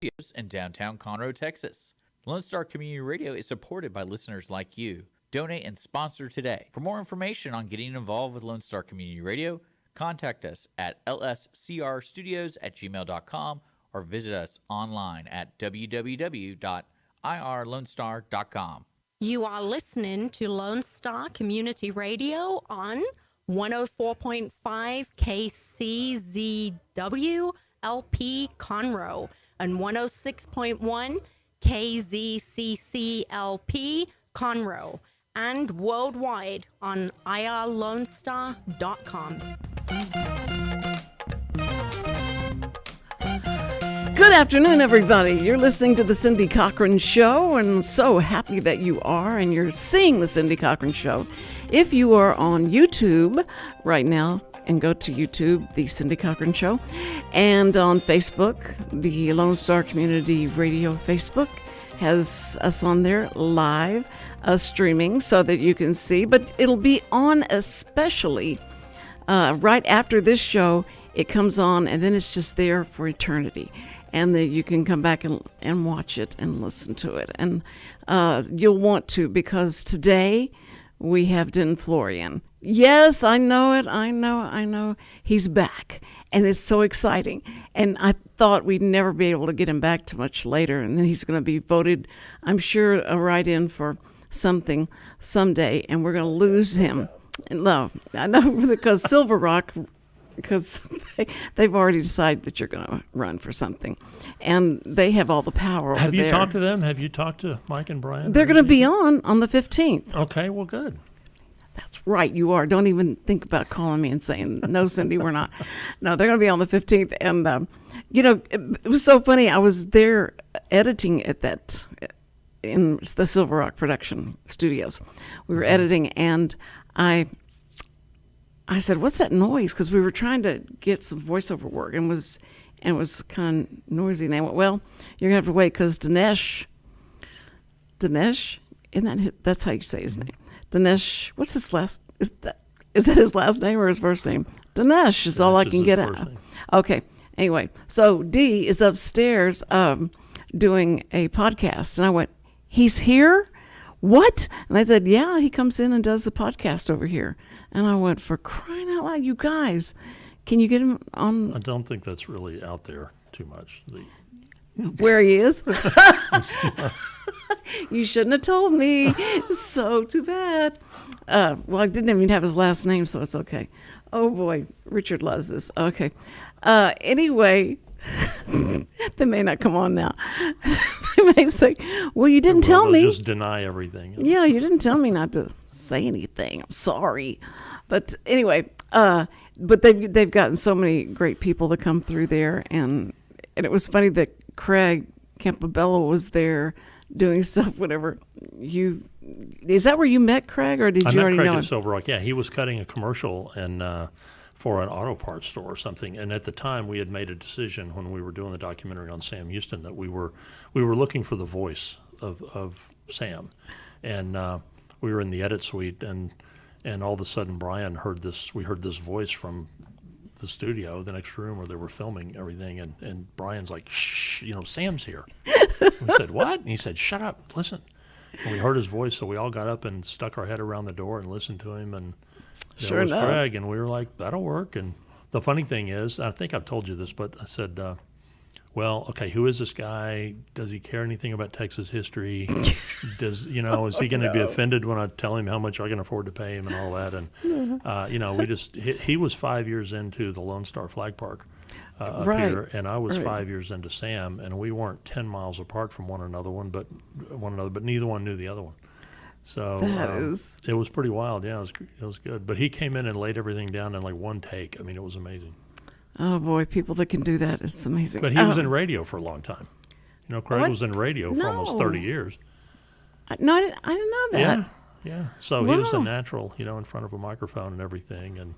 Studios in downtown Conroe, Texas. Lone Star Community Radio is supported by listeners like you. Donate and sponsor today. For more information on getting involved with Lone Star Community Radio, contact us at lscrstudios@gmail.com or visit us online at www.irlonestar.com. You are listening to Lone Star Community Radio on 104.5 KCZW LP Conroe and 106.1 KZCC LP Conroe and worldwide on irlonestar.com. Good afternoon, everybody. You're listening to The Cindy Cochran Show, and so happy that you are, and you're seeing The Cindy Cochran Show. If you are on YouTube right now, and go to YouTube, The Cindy Cochran Show, and on Facebook, the Lone Star Community Radio Facebook has us on there live streaming so that you can see, but it'll be on especially right after this show. It comes on, and then it's just there for eternity. And then you can come back and watch it and listen to it. And you'll want to, because today we have Denton Florian. Yes, I know it. I know. He's back. And it's so exciting. And I thought we'd never be able to get him back too much later. And then he's going to be voted, I'm sure, a write-in for something someday. And we're going to lose him. No, I know, because Silver Rock... because they've already decided that you're going to run for something, and they have all the power over there. Have you talked to them? Have you talked to Mike and Brian? They're going to be on the 15th. Okay, well, good. That's right, you are. Don't even think about calling me and saying, no, Cindy, we're not. No, they're going to be on the 15th, and, it was so funny. I was there editing at that, in the Silver Rock production studios. We were editing, and I said, "What's that noise?" Because we were trying to get some voiceover work, and was kind of noisy. And they went, "Well, you're gonna have to wait because Dinesh, that's how you say his name. Dinesh, what's his last? Is that his last name or his first name? Dinesh is all I can get out. Okay. Anyway, so D is upstairs doing a podcast, and I went, "He's here? What?" And I said, "Yeah, he comes in and does the podcast over here." And I went, for crying out loud, you guys, can you get him on? I don't think that's really out there too much. Where he is? You shouldn't have told me. So too bad. Well, I didn't even have his last name, so it's okay. Oh, boy. Richard loves this. Okay. Anyway, they may not come on now. They may say, well, you didn't tell me. Just deny everything. Yeah, you didn't tell me not to say anything. I'm sorry. But anyway, but they've gotten so many great people to come through there. And it was funny that Craig Campobello was there doing stuff whenever is that where you met Craig, or did you already know him? I met Craig at Silver Rock. Yeah, he was cutting a commercial and for an auto parts store or something. And at the time, we had made a decision when we were doing the documentary on Sam Houston that we were looking for the voice of Sam. And we were in the edit suite, and all of a sudden Brian we heard this voice from the studio, the next room where they were filming everything, and Brian's like, "Shh, Sam's here." We said, "What?" And he said, "Shut up, listen." And we heard his voice, so we all got up and stuck our head around the door and listened to him, and sure it was enough. Craig, and we were like, "That'll work." And the funny thing is, I think I've told you this, but I said, well, okay, who is this guy? Does he care anything about Texas history? Is he going to be offended when I tell him how much I can afford to pay him and all that? And, he was 5 years into the Lone Star Flag Park up here, and I was 5 years into Sam, and we weren't 10 miles apart from one another, but neither one knew the other one. So it was pretty wild. Yeah, it was good. But he came in and laid everything down in like one take. I mean, it was amazing. Oh, boy, people that can do that, it's amazing. But he was in radio for a long time. Craig was in radio for almost 30 years. No, I didn't know that. Yeah. So he was a natural, in front of a microphone and everything. And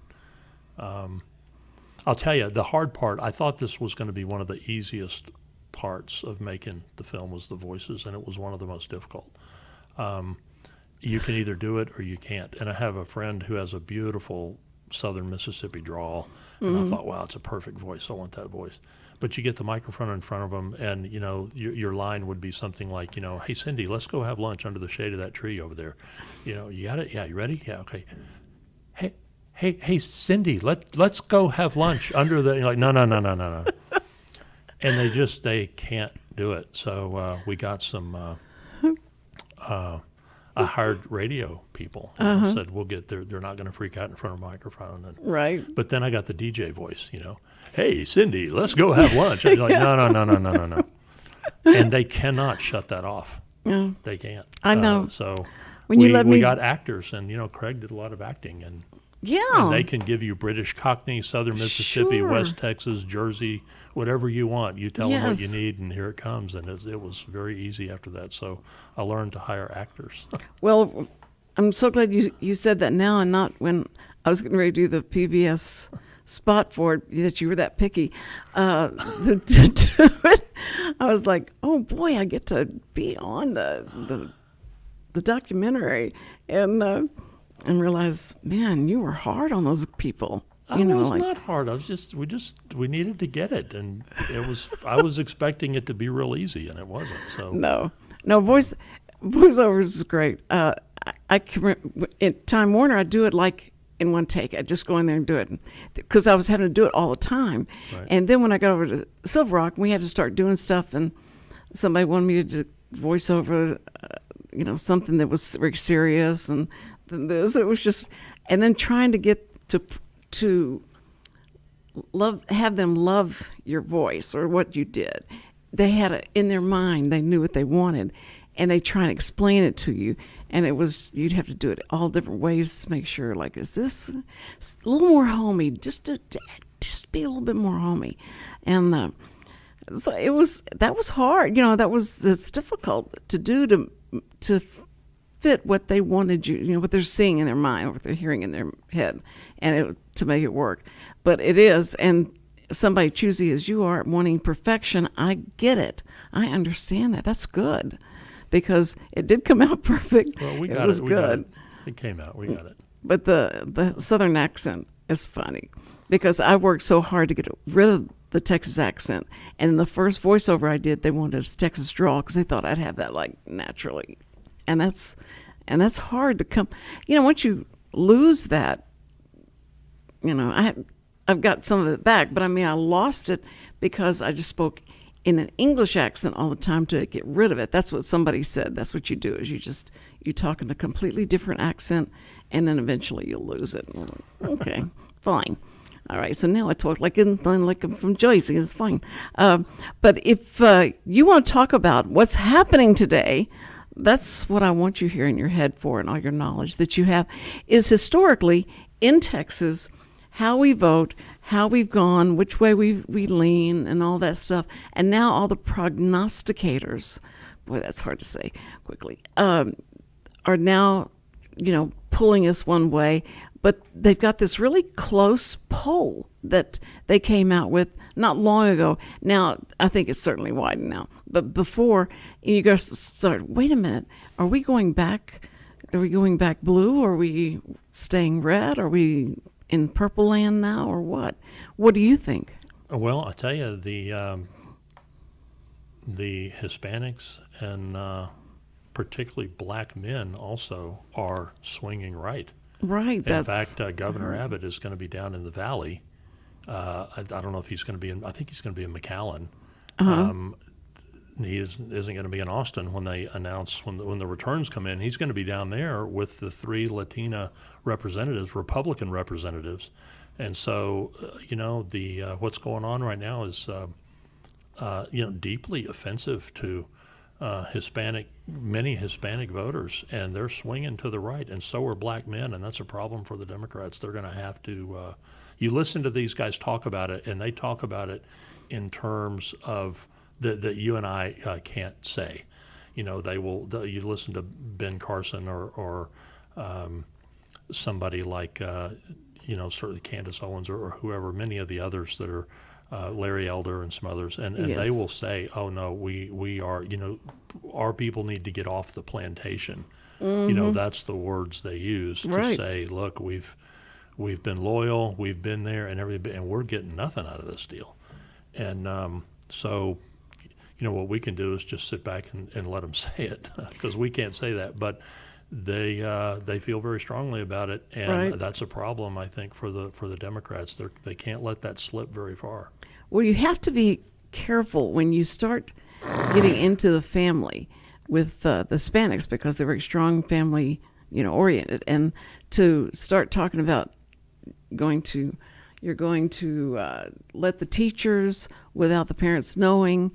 I'll tell you, the hard part, I thought this was going to be one of the easiest parts of making the film was the voices, and it was one of the most difficult. You can either do it or you can't. And I have a friend who has a beautiful Southern Mississippi drawl, and I thought, wow, it's a perfect voice. I want that voice. But you get the microphone in front of them, and your line would be something like, hey Cindy, let's go have lunch under the shade of that tree over there. You got it? Yeah, you ready? Yeah, okay. Hey Cindy, let's go have lunch under the. You're like, no. And they can't do it. So we got some. I hired radio people. Said we'll get there. They're not going to freak out in front of a microphone. And, Right. But then I got the DJ voice. Hey Cindy, let's go have lunch. And you're like, no. And they cannot shut that off. Yeah. They can't. I know. So When you let we me- got actors, and Craig did a lot of acting, and Yeah. they can give you British Cockney, Southern Mississippi, Sure. West Texas, Jersey, whatever you want. You tell them what you Yes. need, and here it comes. And it was very easy after that. So I learned to hire actors. Well, I'm so glad you said that now and not when I was getting ready to do the PBS spot for it, that you were that picky. To do it, I was like, oh boy, I get to be on the documentary and realize, man, you were hard on those people. I was not hard. I was we needed to get it, and it was. I was expecting it to be real easy, and it wasn't. So No, voiceovers is great. I can at Time Warner, I do it like in one take. I just go in there and do it because I was having to do it all the time. Right. And then when I got over to Silver Rock, we had to start doing stuff, and somebody wanted me to do voiceover, something that was very serious, and then this. It was just, and then trying to get to have them love your voice or what you did. They had it in their mind. They knew what they wanted, and they try and explain it to you. And you'd have to do it all different ways to make sure, like, is this a little more homey? Just be a little bit more homey. And so that was hard. It's difficult to do to fit what they wanted what they're seeing in their mind, what they're hearing in their head, and to make it work. But it is, and somebody choosy as you are, wanting perfection, I get it. I understand that. That's good, because it did come out perfect. well, we got it was it. We got good. it. It came out. We got it. But the Southern accent is funny, because I worked so hard to get rid of the Texas accent. And in the first voiceover I did, they wanted a Texas drawl because they thought I'd have that like naturally. And that's hard to come. Once you lose that, I've got some of it back, but I lost it because I just spoke in an English accent all the time to get rid of it. That's what somebody said. That's what you do, is you talk in a completely different accent, and then eventually you'll lose it. Okay, fine. All right, so now I talk like I'm from Jersey. It's fine. But if you want to talk about what's happening today, that's what I want you here in your head for, and all your knowledge that you have is historically in Texas, how we vote, how we've gone, which way we lean, and all that stuff. And now all the prognosticators, boy, that's hard to say quickly, are now, pulling us one way. But they've got this really close poll that they came out with not long ago. Now, I think it's certainly widened now. But before, you guys start, wait a minute, are we going back? Are we going back blue? Are we staying red? Are we in purple land now, or what? What do you think? Well, I tell you, the Hispanics and particularly black men also are swinging right. Right. In fact, Governor Abbott is going to be down in the Valley. I don't know if he's going to be in. I think he's going to be in McAllen. He isn't going to be in Austin when they announce when the returns come in. He's going to be down there with the 3 Latina representatives, Republican representatives, and so the what's going on right now is deeply offensive to many Hispanic voters, and they're swinging to the right, and so are black men, and that's a problem for the Democrats. They're going to have to. You listen to these guys talk about it, and they talk about it in terms of that you and I can't say. They will. You listen to Ben Carson or somebody like certainly Candace Owens or whoever, many of the others that are. Larry Elder and some others, and Yes. they will say, "Oh no, we are. Our people need to get off the plantation." That's the words they use to Right. say, "Look, we've been loyal, we've been there, and we're getting nothing out of this deal." So, what we can do is just sit back and let them say it, because we can't say that. But they feel very strongly about it, and Right. that's a problem, I think, for the Democrats. They can't let that slip very far. Well, you have to be careful when you start getting into the family with the Hispanics, because they're very strong family, oriented, and to start talking about you're going to let the teachers, without the parents knowing,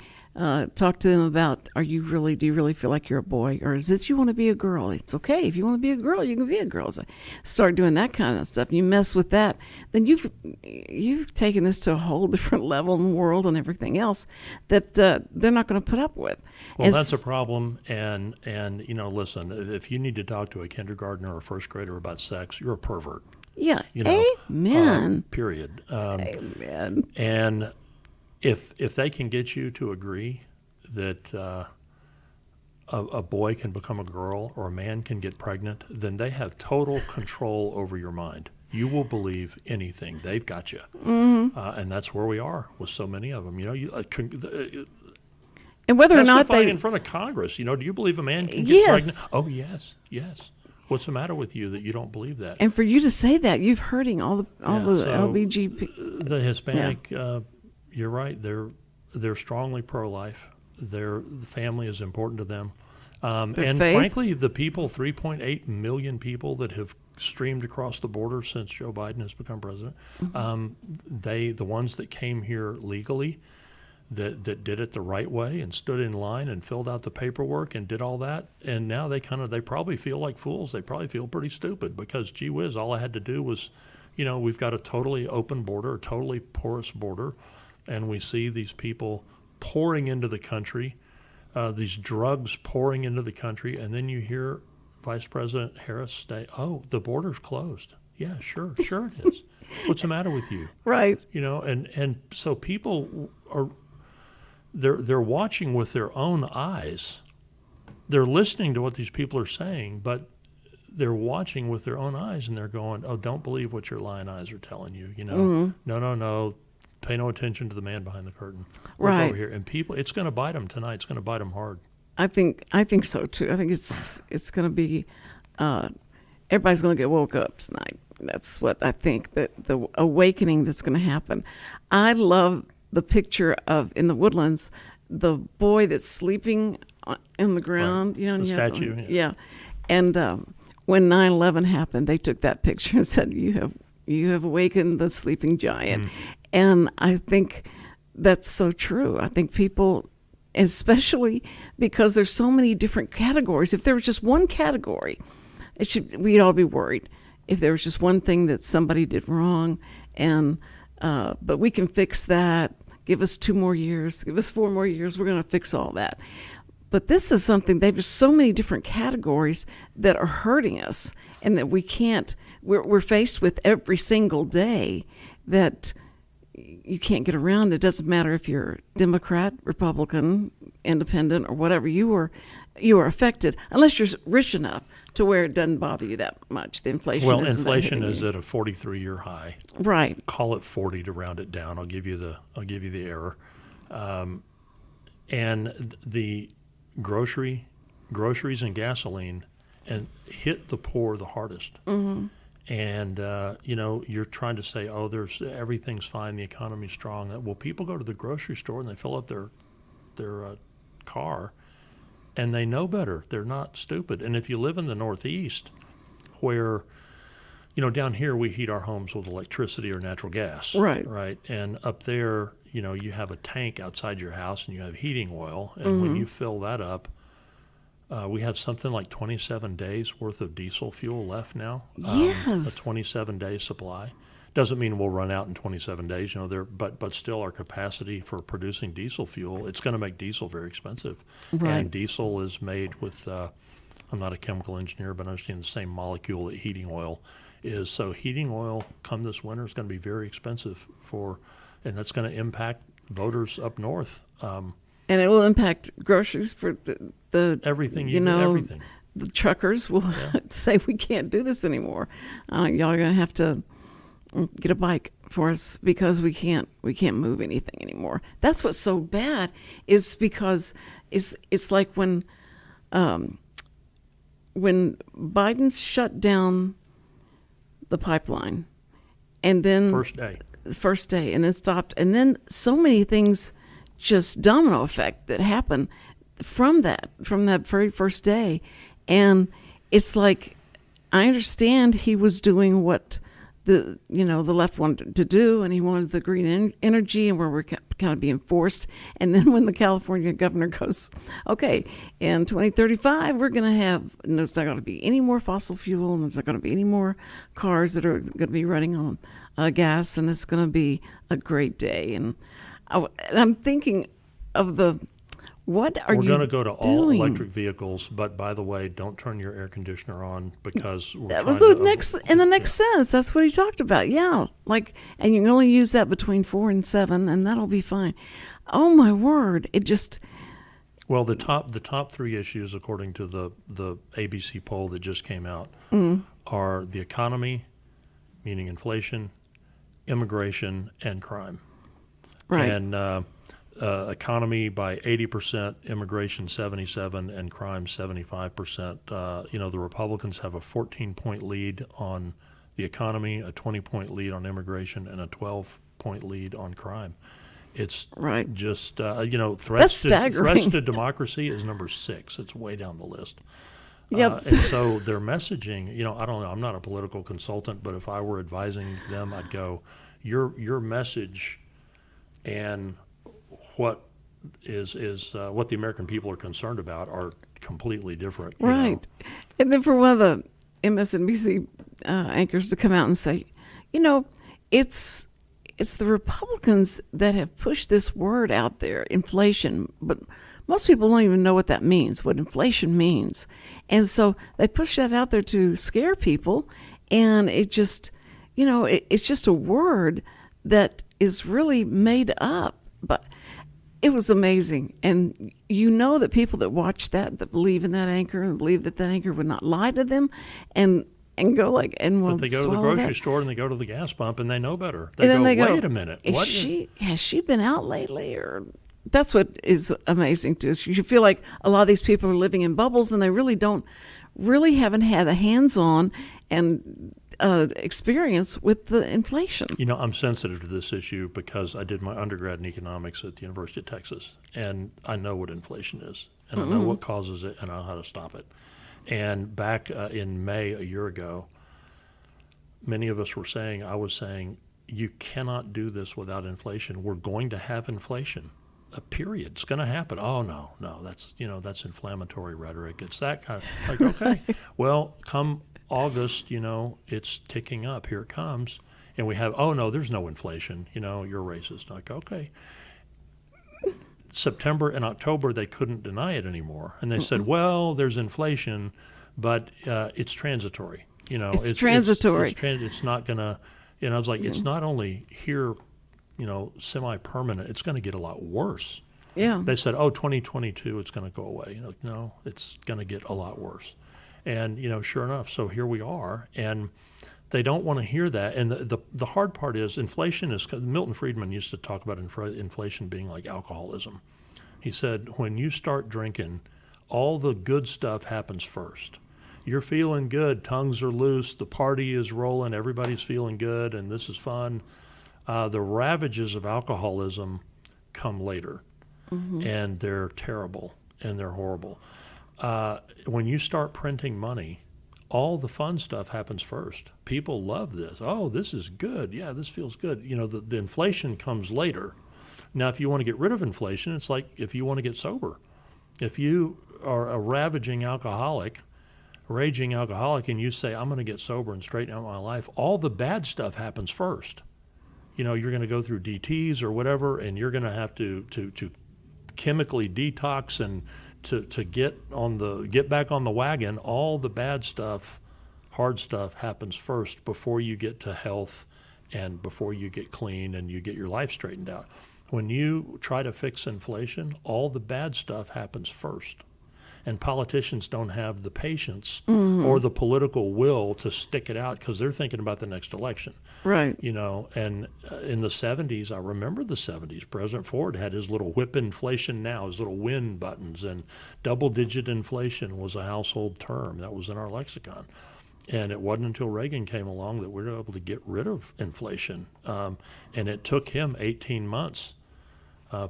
talk to them about, do you really feel like you're a boy, or is it you want to be a girl? It's okay. If you want to be a girl, you can be a girl. So start doing that kind of stuff. You mess with that, then you've taken this to a whole different level in the world and everything else that they're not going to put up with. Well, that's a problem. And listen, if you need to talk to a kindergartner or a first grader about sex, you're a pervert. Yeah. Amen. Period. Amen. And if they can get you to agree that a boy can become a girl or a man can get pregnant, then they have total control over your mind. You will believe anything. They've got you. Mm-hmm. And that's where we are with so many of them. And whether or not testifying they in front of Congress, do you believe a man can get pregnant? Oh, yes. What's the matter with you that you don't believe that? And for you to say that, you've hurting all the LBGP. The Hispanic, you're right. They're strongly pro-life. The family is important to them. And faith? frankly, the people, 3.8 million people that have streamed across the border since Joe Biden has become president, the ones that came here legally, that did it the right way and stood in line and filled out the paperwork and did all that, and now they probably feel like fools. They probably feel pretty stupid because, gee whiz, all I had to do was, we've got a totally open border, a totally porous border, and we see these people pouring into the country, these drugs pouring into the country, and then you hear Vice President Harris say, "Oh, the border's closed." Yeah, sure it is. What's the matter with you? Right. And so people are. They're watching with their own eyes. They're listening to what these people are saying, but they're watching with their own eyes, and they're going, "Oh, don't believe what your lying eyes are telling you." No. Pay no attention to the man behind the curtain. Look over here, and people, it's going to bite them tonight. It's going to bite them hard. I think so too. I think it's going to be everybody's going to get woke up tonight. That's what I think, that the awakening that's going to happen. I love the picture of, in the Woodlands, the boy that's sleeping in the ground. Right. The statue. Yeah. And when 9/11 happened, they took that picture and said, you have awakened the sleeping giant. And I think that's so true. I think people, especially because there's so many different categories. If there was just one category, we'd all be worried. If there was just one thing that somebody did wrong, but we can fix that. Give us 2 more years. Give us 4 more years. We're going to fix all that. But this is something, there's so many different categories that are hurting us, and that we're faced with every single day that you can't get around. It doesn't matter if you're Democrat, Republican, Independent, or whatever. You are affected, unless you're rich enough to where it doesn't bother you that much. The inflation. Well, inflation is at a 43-year high. Right. Call it 40 to round it down. I'll give you the error. And the groceries and gasoline and hit the poor the hardest. Mm-hmm. And you're trying to say, "Oh, everything's fine, the economy's strong." Well, people go to the grocery store and they fill up their car, and they know better. They're not stupid. And if you live in the Northeast, where down here we heat our homes with electricity or natural gas, right, and up there, you have a tank outside your house and you have heating oil, and when you fill that up. We have something like 27 days worth of diesel fuel left now. Yes. A 27-day supply. Doesn't mean we'll run out in 27 days, but still our capacity for producing diesel fuel, it's going to make diesel very expensive. Right. And diesel is made with, I'm not a chemical engineer, but I understand the same molecule that heating oil is. So heating oil come this winter is going to be very expensive and that's going to impact voters up north. And it will impact groceries for the everything. Everything. The truckers will say, "We can't do this anymore. Y'all are going to have to get a bike." for us because we can't move anything anymore. That's what's so bad, is because it's like when Biden shut down the pipeline, and then first day, and then stopped, and then so many things, just domino effect that happened from that very first day. And it's like, I understand he was doing what the left wanted to do, and he wanted the green energy, and where we're kind of being forced. And then when the California governor goes, okay, in 2035 we're going to have, there's not going to be any more fossil fuel, and there's not going to be any more cars that are going to be running on gas, and it's going to be a great day. And I'm thinking of what are you doing? We're going to go to all electric vehicles, but by the way, don't turn your air conditioner on, because that was in the next sentence. That's what he talked about. Yeah, and you can only use that between 4 and 7, and that'll be fine. Oh my word! It just. Well, the top 3 issues, according to the ABC poll that just came out, are the economy, meaning inflation, immigration, and crime. Right. And economy by 80%, immigration 77%, and crime 75%. The Republicans have a 14-point lead on the economy, a 20-point lead on immigration, and a 12-point lead on crime. It's right. Just threats to democracy is number 6. It's way down the list. Yep. And so their messaging, I don't know, I'm not a political consultant, but if I were advising them, I'd go, your message and what is what the American people are concerned about are completely different. Right. And then for one of the MSNBC anchors to come out and say, it's the Republicans that have pushed this word out there, inflation, but most people don't even know what that means, what inflation means. And so they push that out there to scare people, and it just, it's just a word that is really made up. But it was amazing. And that people that watch that believe in that anchor, and believe that anchor would not lie to them, and go but they go to the grocery store, and they go to the gas pump, and they know better. They go, wait a minute. Has she been out lately? Or that's what is amazing to us. You feel like a lot of these people are living in bubbles, and they haven't had a hands-on and experience with the inflation. I'm sensitive to this issue because I did my undergrad in economics at the University of Texas, and I know what inflation is, and I know what causes it, and I know how to stop it. And back in May a year ago, many of us were saying, I was saying, you cannot do this without inflation. We're going to have inflation. A period. It's going to happen. Oh, no, that's inflammatory rhetoric. It's that kind of, okay, well, come August, it's ticking up. Here it comes. And we have, oh, no, there's no inflation. You're racist. Okay. September and October, they couldn't deny it anymore. And they said, well, there's inflation, but it's transitory. It's transitory. It's not going to, I was like, it's not only here, semi-permanent, it's going to get a lot worse. Yeah. They said, 2022, it's going to go away. No, it's going to get a lot worse. And, sure enough, so here we are. And they don't want to hear that. And the hard part is inflation is, Milton Friedman used to talk about inflation being like alcoholism. He said, when you start drinking, all the good stuff happens first. You're feeling good, tongues are loose, the party is rolling, everybody's feeling good, and this is fun. The ravages of alcoholism come later, and they're terrible, and they're horrible. When you start printing money, all the fun stuff happens first. People love this. Oh, this is good. Yeah, this feels good. The inflation comes later. Now, if you want to get rid of inflation, it's like if you want to get sober. If you are a raging alcoholic, and you say, I'm going to get sober and straighten out my life, all the bad stuff happens first. You're going to go through DTs or whatever, and you're going to have to chemically detox and to get back on the wagon. All the bad stuff, hard stuff happens first before you get to health and before you get clean and you get your life straightened out. When you try to fix inflation, all the bad stuff happens first. And politicians don't have the patience or the political will to stick it out because they're thinking about the next election. Right. You know, and in the 70s, I remember the 70s, President Ford had his little whip inflation now, his little win buttons, and double-digit inflation was a household term. That was in our lexicon. And it wasn't until Reagan came along that we were able to get rid of inflation. And it took him 18 months,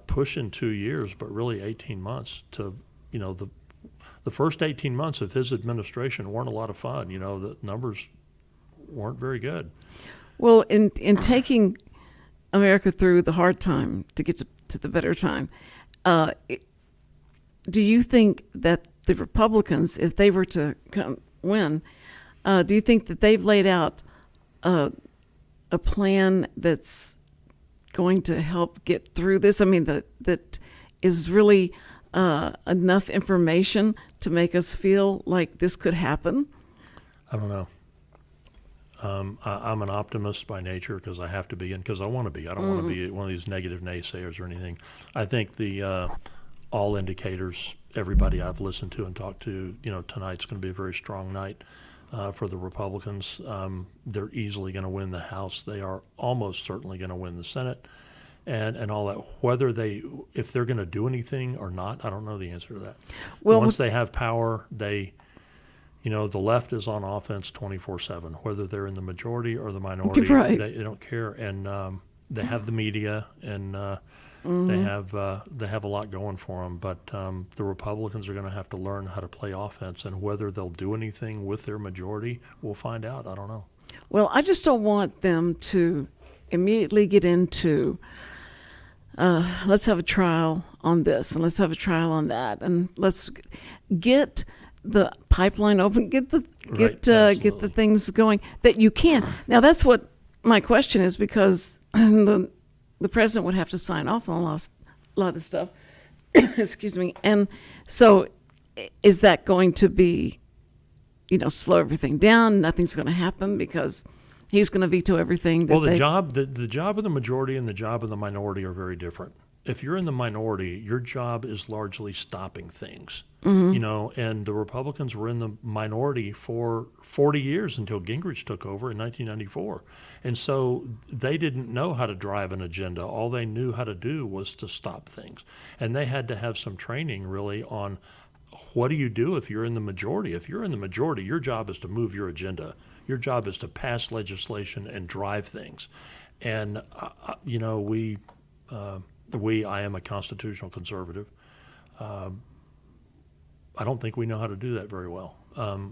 pushing 2 years, but really 18 months to, you know, the first 18 months of his administration weren't a lot of fun. You know, the numbers weren't very good. Well, in taking America through the hard time to get to the better time, do you think that the Republicans, if they were to win, do you think that they've laid out a plan that's going to help get through this? I mean, that is really enough information to make us feel like this could happen? I don't know. I'm an optimist by nature because I have to be, and because I want to be. I don't want to be one of these negative naysayers or anything. I think the all indicators, everybody I've listened to and talked to, you know, tonight's going to be a very strong night for the Republicans. They're easily going to win the House. They are almost certainly going to win the Senate, and all that. Whether if they're going to do anything or not, I don't know the answer to that. Well, once they have power, you know, the left is on offense 24/7, whether they're in the majority or the minority. Right. They don't care, and they have the media, and they have a lot going for them. But the Republicans are going to have to learn how to play offense, and whether they'll do anything with their majority, we'll find out. I don't know. Well, I just don't want them to immediately get into let's have a trial on this and let's have a trial on that, and let's get the pipeline open, get the things going that you can. Now, that's what my question is, because the president would have to sign off on a lot of the stuff. Excuse me. And so, is that going to be, you know, slow everything down? Nothing's going to happen because he's going to veto everything. The job of the majority and the job of the minority are very different. If you're in the minority, your job is largely stopping things. You know, and the Republicans were in the minority for 40 years until Gingrich took over in 1994. And so they didn't know how to drive an agenda. All they knew how to do was to stop things. And they had to have some training really on what do you do if you're in the majority. If you're in the majority, your job is to move your agenda. Your job is to pass legislation and drive things. And, you know, I am a constitutional conservative. I don't think we know how to do that very well.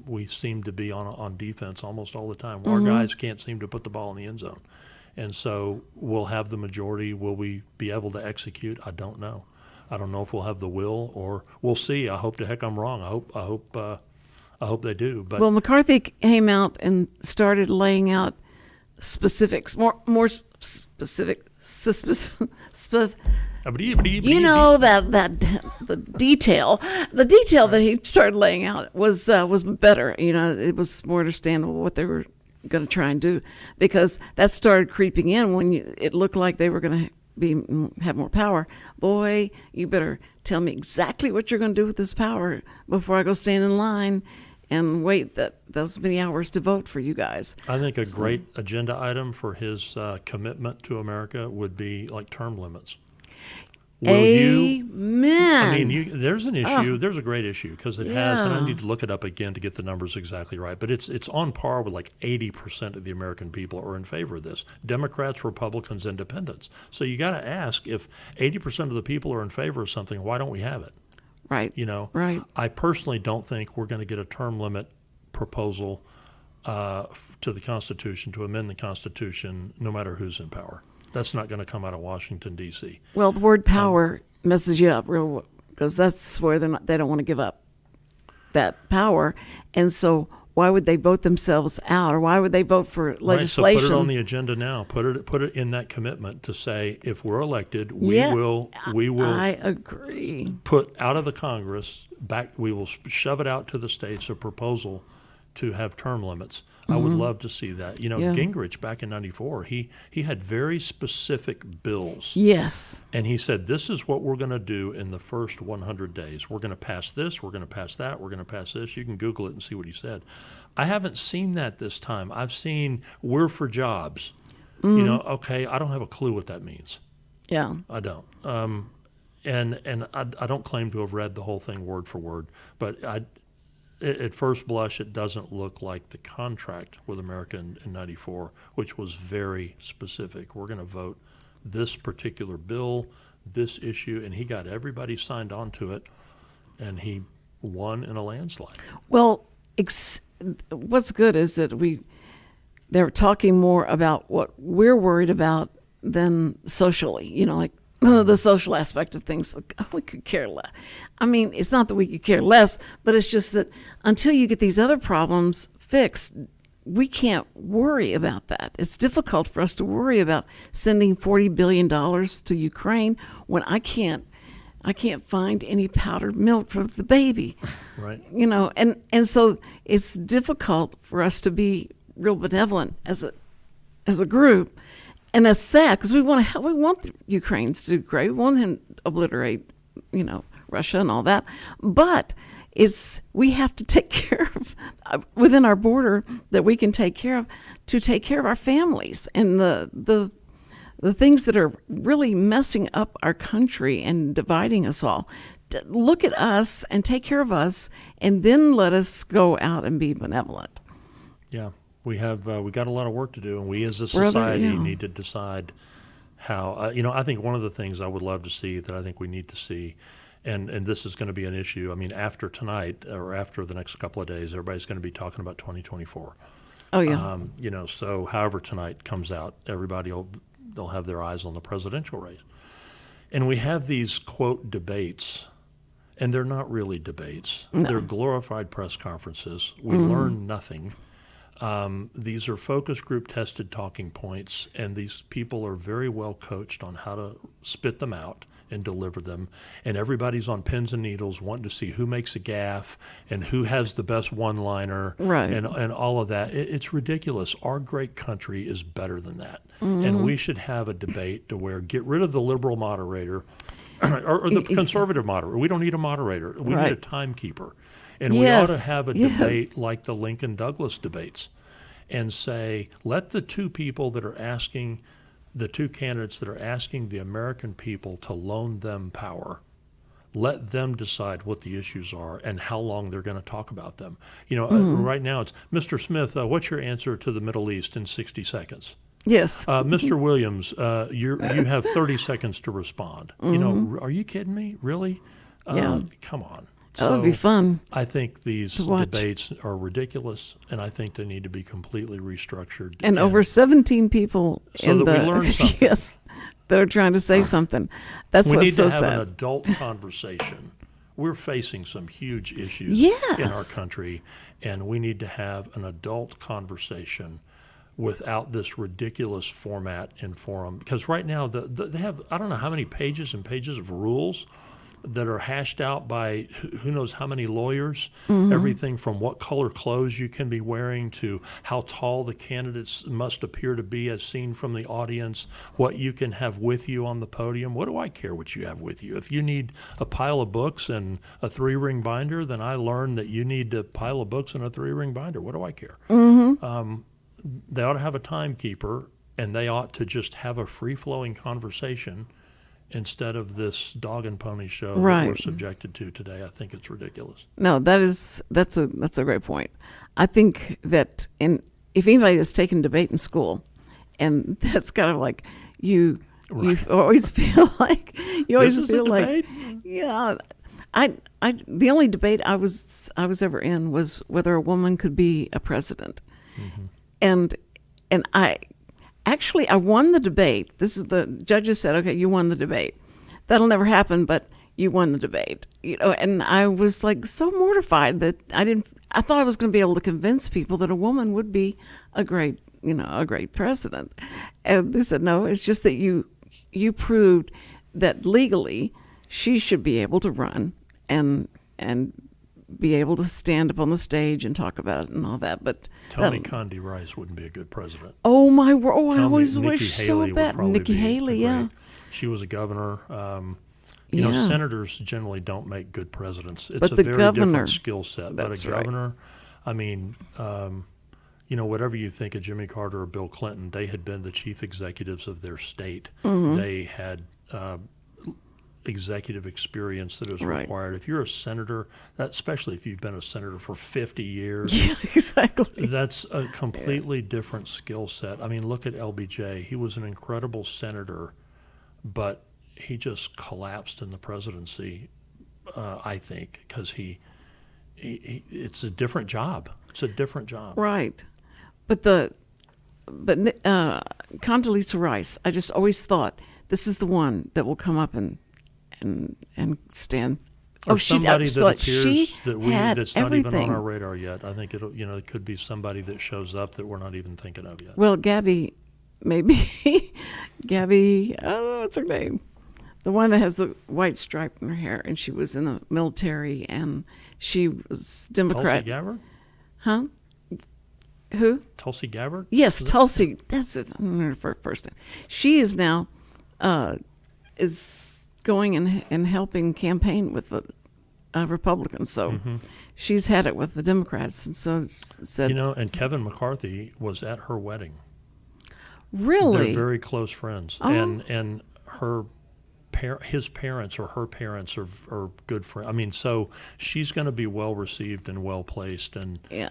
We seem to be on defense almost all the time. Our guys can't seem to put the ball in the end zone. And so we'll have the majority. Will we be able to execute? I don't know. I don't know if we'll have the will, or we'll see. I hope to heck I'm wrong. I hope they do. But well, McCarthy came out and started laying out specifics, more specific. You know, the detail that he started laying out was better. You know, it was more understandable what they were going to try and do, because that started creeping in when it looked like they were going to have more power. Boy, you better tell me exactly what you're going to do with this power before I go stand in line and wait those many hours to vote for you guys. I think a great agenda item for his commitment to America would be like term limits. Amen. I mean, there's an issue. There's a great issue because it has, and I need to look it up again to get the numbers exactly right. But it's on par with like 80% of the American people are in favor of this. Democrats, Republicans, Independents. So you got to ask, if 80% of the people are in favor of something, why don't we have it? Right. You know. Right. I personally don't think we're going to get a term limit proposal to the Constitution, to amend the Constitution, no matter who's in power. That's not going to come out of Washington, D.C. Well, the word power messes you up real, because that's where they don't want to give up that power. And so why would they vote themselves out, or why would they vote for legislation? Right, so put it on the agenda now. Put it in that commitment to say, if we're elected, we will. I agree. Put out of the Congress back. We will shove it out to the states, a proposal to have term limits. I would love to see that. You know, Yeah. Gingrich back in '94, he had very specific bills. Yes. And he said, this is what we're going to do in the first 100 days. We're going to pass this. We're going to pass that. We're going to pass this. You can Google it and see what he said. I haven't seen that this time. I've seen we're for jobs. You know, okay, I don't have a clue what that means. Yeah. I don't. And I don't claim to have read the whole thing word for word, but at first blush, it doesn't look like the contract with America in '94, which was very specific. We're going to vote this particular bill, this issue, and he got everybody signed on to it, and he won in a landslide. Well, what's good is that they're talking more about what we're worried about than socially, you know, like the social aspect of things. Like, we could care less. I mean, it's not that we could care less, but it's just that until you get these other problems fixed, we can't worry about that. It's difficult for us to worry about sending $40 billion to Ukraine when I can't find any powdered milk for the baby. Right. You know, and so it's difficult for us to be real benevolent as a group. And that's sad because we want to help. We want the Ukrainians to do great. We want him to obliterate, you know, Russia and all that. But we have to take care of within our border that we can take care of to take care of our families and the things that are really messing up our country and dividing us all. Look at us and take care of us, and then let us go out and be benevolent. Yeah. We got a lot of work to do, and we as a Brother, society yeah. need to decide how. You know, I think one of the things I would love to see that I think we need to see, and this is going to be an issue. I mean, after tonight or after the next couple of days, everybody's going to be talking about 2024. Oh yeah. You know, so however tonight comes out, they'll have their eyes on the presidential race, and we have these quote debates. And they're not really debates. No. They're glorified press conferences. We learn nothing. These are focus group tested talking points, and these people are very well coached on how to spit them out and deliver them. And everybody's on pins and needles wanting to see who makes a gaffe and who has the best one-liner Right. and all of that. It's ridiculous. Our great country is better than that. And we should have a debate to where get rid of the liberal moderator or the conservative moderator. We don't need a moderator. We need a timekeeper. And we ought to have a debate like the Lincoln-Douglas debates and say, let the two people that are asking, the two candidates that are asking the American people to loan them power, let them decide what the issues are and how long they're going to talk about them. You know, right now it's, Mr. Smith, what's your answer to the Middle East in 60 seconds? Yes. Mr. Williams, you have 30 seconds to respond. You know, are you kidding me? Really? Yeah. Come on. That would be fun. I think these watch. debates are ridiculous, and I think they need to be completely restructured. And over 17 people so in that we learn something. Yes, that are trying to say something. That's we what's need so to have sad. an adult conversation. We're facing some huge issues Yes. in our country, and we need to have an adult conversation without this ridiculous format and forum. Because right now they have, I don't know how many pages and pages of rules that are hashed out by who knows how many lawyers, everything from what color clothes you can be wearing to how tall the candidates must appear to be as seen from the audience, what you can have with you on the podium. What do I care what you have with you? If you need a pile of books and a 3-ring binder, then I learned that you need a pile of books and a 3-ring binder. What do I care? They ought to have a timekeeper, and they ought to just have a free-flowing conversation instead of this dog and pony show that we're subjected to today. I think it's ridiculous. No, that's a great point. I think that if anybody has taken debate in school, and that's kind of like you always feel like This is a debate? yeah. The only debate I was ever in was whether a woman could be a president, and I won the debate. The judges said, okay, you won the debate. That'll never happen, but you won the debate. You know, and I was like so mortified that I thought I was going to be able to convince people that a woman would be a great president. And they said, no, it's just that you proved that legally she should be able to run and be able to stand up on the stage and talk about it and all that. But Tony Condi Rice wouldn't be a good president. oh my word! Oh, I Tell me, always Nikki wish Haley so would bad. probably Nikki be Haley, a yeah. great- She was a governor. You know, Yeah. senators generally don't make good presidents. It's But a the very governor, different skill set. But that's a right. governor, I mean, you know, whatever you think of Jimmy Carter or Bill Clinton, they had been the chief executives of their state. Mm-hmm. They had executive experience that is Right. required. If you're a senator, especially if you've been a senator for 50 years, Yeah, exactly. that's a completely different skill set. I mean, look at LBJ. He was an incredible senator, but he just collapsed in the presidency, I think, because it's a different job. It's a different job. Right. But Condoleezza Rice, I just always thought this is the one that will come up and stand. Or somebody that appears had that's not everything. even on our radar yet. I think it could be somebody that shows up that we're not even thinking of yet. Well, Gabby, maybe Gabby. I don't know what's her name. The one that has the white stripe in her hair, and she was in the military, and she was Democrat. Tulsi Gabbard? Huh? Who? Tulsi Gabbard? Yes, Tulsi. That's it. I don't know her first name. She is now is going and helping campaign with the Republicans. So she's had it with the Democrats, and so said, You know, and Kevin McCarthy was at her wedding. really? They're very close friends, Oh. and his parents or her parents are good friends. I mean, so she's going to be well received and well placed, and Yeah.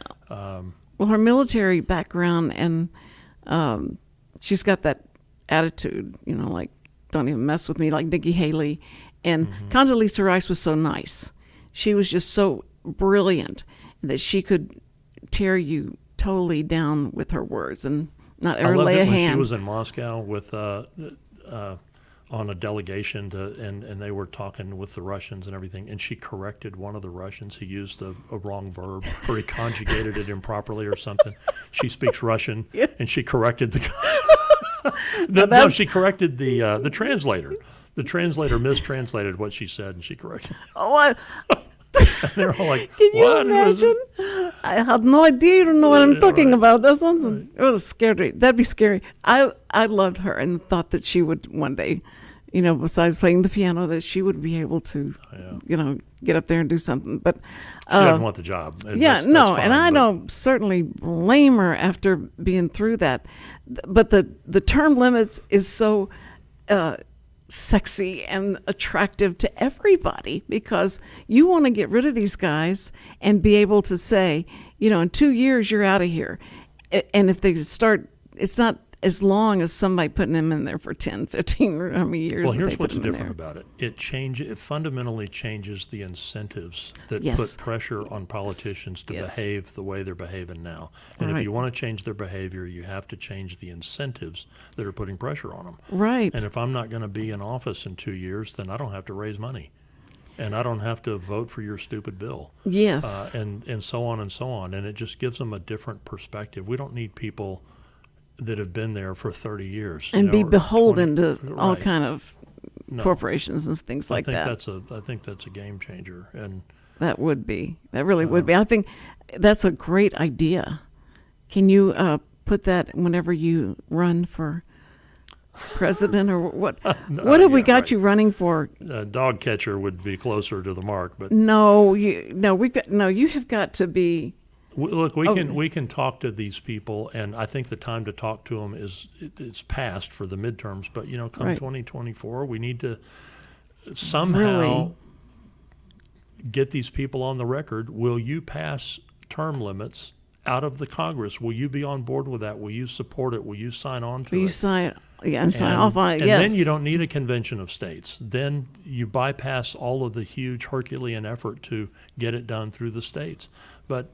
Well, her military background, and she's got that attitude, like, don't even mess with me, like Nikki Haley. And Condoleezza Rice was so nice. She was just so brilliant that she could tear you totally down with her words and not I ever loved lay a it when hand. she was in Moscow with on a delegation and they were talking with the Russians and everything, and she corrected one of the Russians. He used a wrong verb, or he conjugated it improperly or something. She speaks Russian, and she corrected she corrected the translator. The translator mistranslated what she said, and she corrected. Oh, what? And they're all like, Can you "What was imagine? this?" I had no idea. You don't know what I'm talking right. about. That sounds. It was scary. That'd be scary. I loved her and thought that she would one day, besides playing the piano, that she would be able to, get up there and do something. But She doesn't want the job. And yeah, that's no, fine, and I but- don't certainly blame her after being through that. But the term limits is so sexy and attractive to everybody, because you want to get rid of these guys and be able to say, in 2 years you're out of here. And if they start, it's not as long as somebody putting them in there for 10, 15, or how many years. Well, that here's they put what's them in different there. about it. It fundamentally changes the incentives that Yes. put pressure on politicians to Yes. behave the way they're behaving now. And if Right. you want to change their behavior, you have to change the incentives that are putting pressure on them. Right. And if I'm not going to be in office in 2 years, then I don't have to raise money. And I don't have to vote for your stupid bill. Yes. And so on and so on. And it just gives them a different perspective. We don't need people that have been there for 30 years. And be or beholden 20 to all right. kind of No. corporations and things like that. I think that's a game changer. And That would be. That really would be. I think that's a great idea. Can you put that whenever you run for president, or what? What have we yeah, got right. you running for? dog catcher would be closer to the mark. But No, you have got to be. Look, Oh. we can talk to these people, and I think the time to talk to them it's past for the midterms. But come Right. 2024, we need to somehow Really? get these people on the record. Will you pass term limits out of the Congress? Will you be on board with that? Will you support it? Will you sign on to Will you it? sign off on it? And Yes. then you don't need a convention of states. Then you bypass all of the huge Herculean effort to get it done through the states. But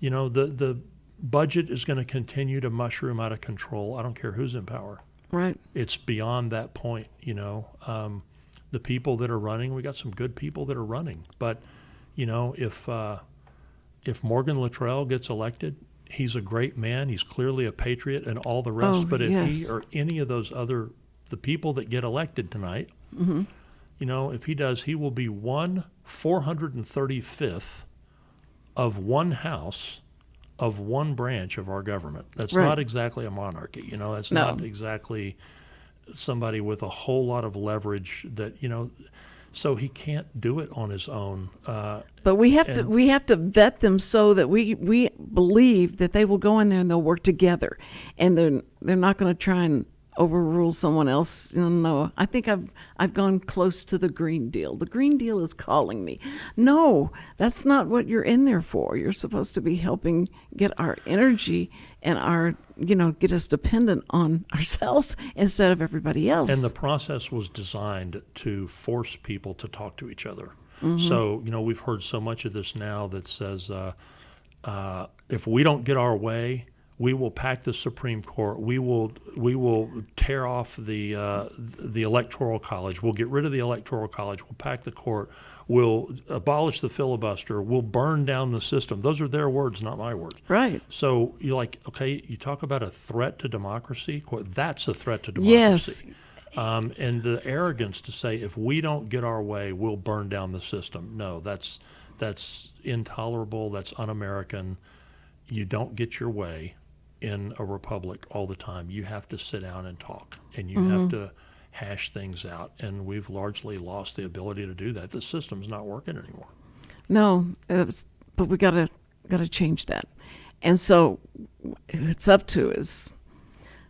the budget is going to continue to mushroom out of control. I don't care who's in power. Right. It's beyond that point. The people that are running, we got some good people that are running. But if Morgan Luttrell gets elected, he's a great man. He's clearly a patriot and all the rest. Oh, but if yes. he or any of those the people that get elected tonight, if he does, he will be 435th of one house of one branch of our government. That's Right. not exactly a monarchy. That's No. not exactly somebody with a whole lot of leverage so he can't do it on his own. But we have to vet them so that we believe that they will go in there and they'll work together, and they're not going to try and overrule someone else. No, I think I've gone close to the Green Deal. The Green Deal is calling me. No, that's not what you're in there for. You're supposed to be helping get our energy and get us dependent on ourselves instead of everybody else. And the process was designed to force people to talk to each other. So, we've heard so much of this now that says, if we don't get our way, we will pack the Supreme Court. We will tear off the Electoral College. We'll get rid of the Electoral College. We'll pack the court. We'll abolish the filibuster. We'll burn down the system. Those are their words, not my words. Right. So you're like, okay, you talk about a threat to democracy. That's a threat to democracy. Yes. And the arrogance to say, if we don't get our way, we'll burn down the system. No, that's intolerable. That's un-American. You don't get your way in a republic all the time. You have to sit down and talk, and you have to hash things out. And we've largely lost the ability to do that. The system's not working anymore. No, but we gotta change that. And so, it's up to is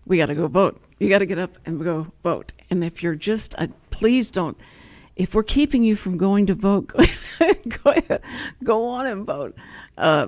we gotta go vote. You gotta get up and go vote. And if you're just, please don't. If we're keeping you from going to vote, go ahead, go on and vote,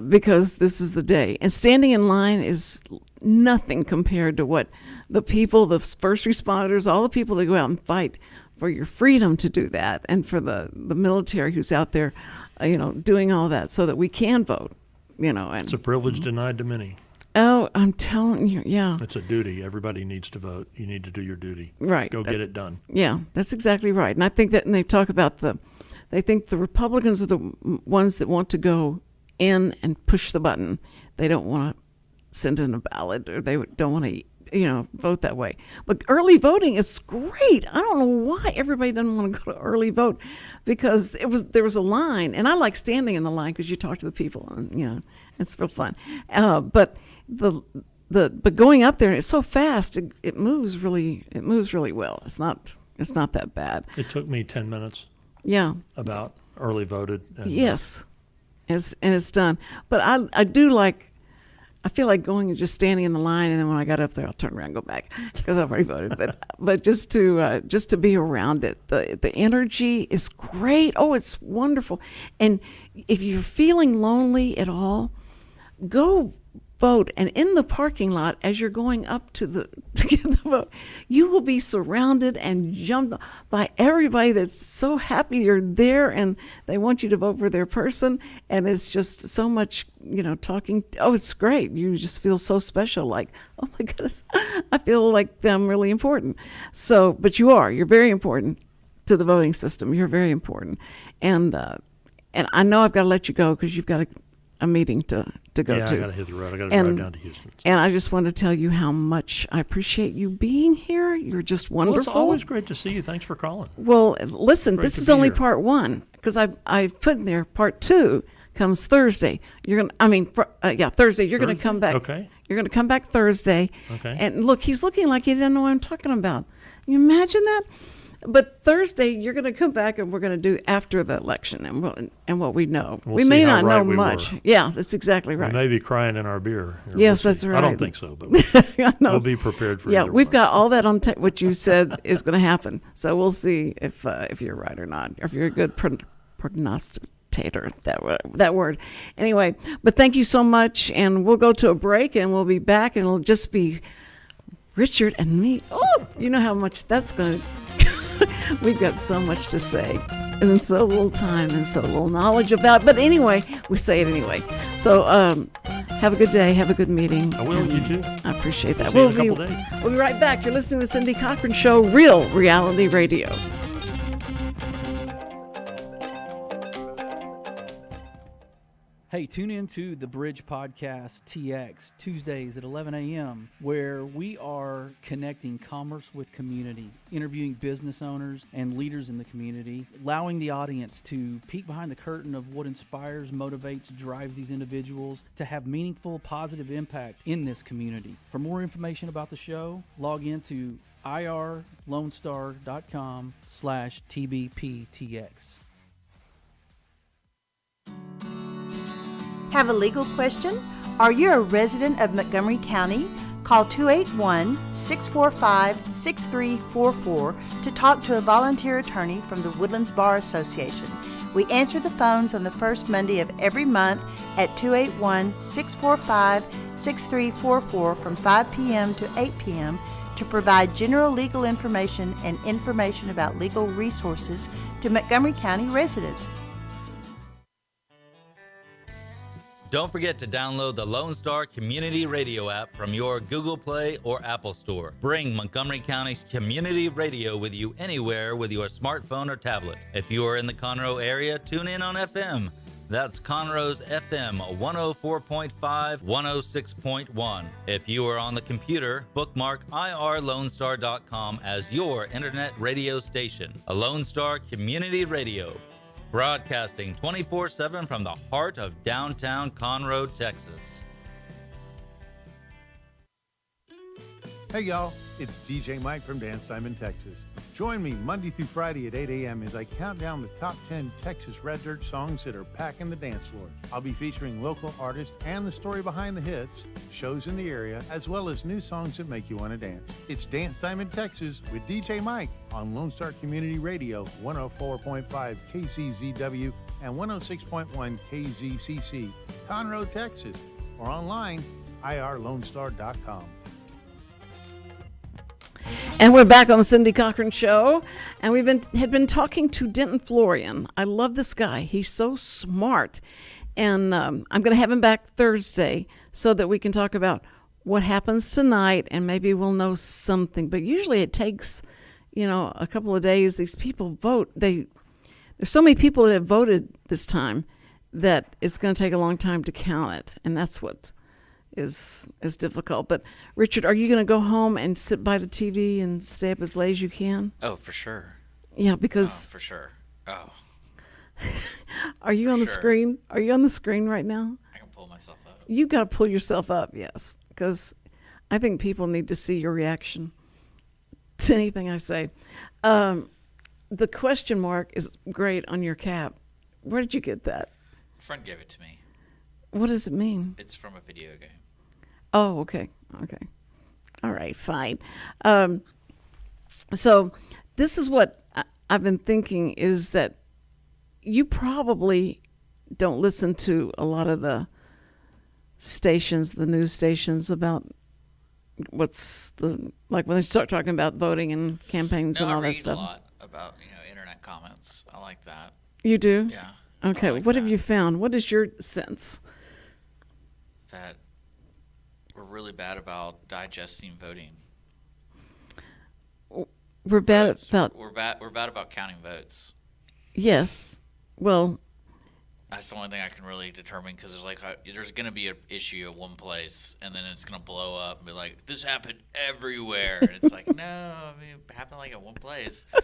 because this is the day. And standing in line is nothing compared to what the people, the first responders, all the people that go out and fight for your freedom to do that, and for the military who's out there, doing all that so that we can vote. And It's a privilege denied to many. Oh, I'm telling you, yeah. It's a duty. Everybody needs to vote. You need to do your duty. Right. Go get it done. Yeah, that's exactly right. And I think that, and they talk about they think the Republicans are the ones that want to go in and push the button. They don't want to send in a ballot, or they don't want to, vote that way. But early voting is great. I don't know why everybody doesn't want to go to early vote, because there was a line, and I like standing in the line because you talk to the people, and it's real fun. But but going up there, it's so fast. It moves really well. It's not that bad. It took me 10 minutes. Yeah. About early voted. And, yes. And it's done. But I feel like going and just standing in the line, and then when I got up there, I'll turn around and go back because I've already voted. But just to be around it, the energy is great. Oh, it's wonderful. And if you're feeling lonely at all, go vote. And in the parking lot, as you're going up to get the vote, you will be surrounded and jumped by everybody that's so happy you're there, and they want you to vote for their person. And it's just so much, talking. Oh, it's great. You just feel so special. Like, oh my goodness, I feel like I'm really important. So, but you're very important to the voting system. You're very important. And I know I've got to let you go because you've got a meeting to go to. Yeah, I got to hit the road. I got to drive down to Houston. And I just want to tell you how much I appreciate you being here. You're just wonderful. Well, it's always great to see you. Thanks for calling. Well, listen, this is only part one, because I put in there part two comes Thursday. Thursday. You're going to come back. Okay. You're going to come back Thursday. Okay. And look, he's looking like he didn't know what I'm talking about. You imagine that? But Thursday, you're going to come back, and we're going to do after the election and what we know. We may not know much. Yeah, that's exactly right. We may be crying in our beer. Yes, that's right. I don't think so, but we'll be prepared for it. Yeah, we've got all that on what you said is going to happen. So we'll see if you're right or not, or if you're a good prognosticator, that word. Anyway, but thank you so much, and we'll go to a break, and we'll be back, and it'll just be Richard and me. Oh, you know how much that's going to... We've got so much to say, and so little time, and so little knowledge about. But anyway, we say it anyway. So have a good day. Have a good meeting. I will. You too. I appreciate that. We'll see you in a couple days. We'll be right back. You're listening to the Cindy Cochran Show, Real Reality Radio. Hey, tune into the Bridge Podcast TX Tuesdays at 11 a.m., where we are connecting commerce with community, interviewing business owners and leaders in the community, allowing the audience to peek behind the curtain of what inspires, motivates, drives these individuals to have meaningful, positive impact in this community. For more information about the show, log into irlonestar.com/TBPTX. Have a legal question? Are you a resident of Montgomery County? Call 281-645-6344 to talk to a volunteer attorney from the Woodlands Bar Association. We answer the phones on the first Monday of every month at 281-645-6344 from 5 p.m. to 8 p.m. to provide general legal information and information about legal resources to Montgomery County residents. Don't forget to download the Lone Star Community Radio app from your Google Play or Apple Store. Bring Montgomery County's community radio with you anywhere with your smartphone or tablet. If you are in the Conroe area, tune in on FM. That's Conroe's FM 104.5, 106.1. If you are on the computer, bookmark irlonestar.com as your internet radio station. A Lone Star Community Radio. Broadcasting 24/7 from the heart of downtown Conroe, Texas. Hey y'all, it's DJ Mike from Dance Time in Texas. Join me Monday through Friday at 8 a.m. as I count down the top 10 Texas Red Dirt songs that are packing the dance floor. I'll be featuring local artists and the story behind the hits, shows in the area, as well as new songs that make you want to dance. It's Dance Time in Texas with DJ Mike on Lone Star Community Radio, 104.5 KCZW and 106.1 KZCC, Conroe, Texas, or online, irlonestar.com. And we're back on the Cindy Cochran Show, and had been talking to Denton Florian. I love this guy. He's so smart, and I'm going to have him back Thursday so that we can talk about what happens tonight, and maybe we'll know something. But usually it takes, a couple of days. These people vote. There's so many people that have voted this time that it's going to take a long time to count it, and that's what is difficult. But Richard, are you going to go home and sit by the TV and stay up as late as you can? Oh, for sure. Yeah, because for sure. Oh. Are you on the screen? Are you on the screen right now? I can pull myself up. You got to pull yourself up, yes, because I think people need to see your reaction to anything I say. The question mark is great on your cap. Where did you get that? A friend gave it to me. What does it mean? It's from a video game. Oh, okay. All right, fine. So this is what I've been thinking, is that you probably don't listen to a lot of the stations, the news stations, about when they start talking about voting and campaigns and all that stuff. I read a lot about, internet comments. I like that. You do? Yeah. Okay, what have you found? What is your sense? That we're really bad about digesting voting. We're bad about counting votes. Yes. Well, that's the only thing I can really determine, because there's going to be an issue at one place, and then it's going to blow up and be like, this happened everywhere, and it's like, no, it happened at one place. So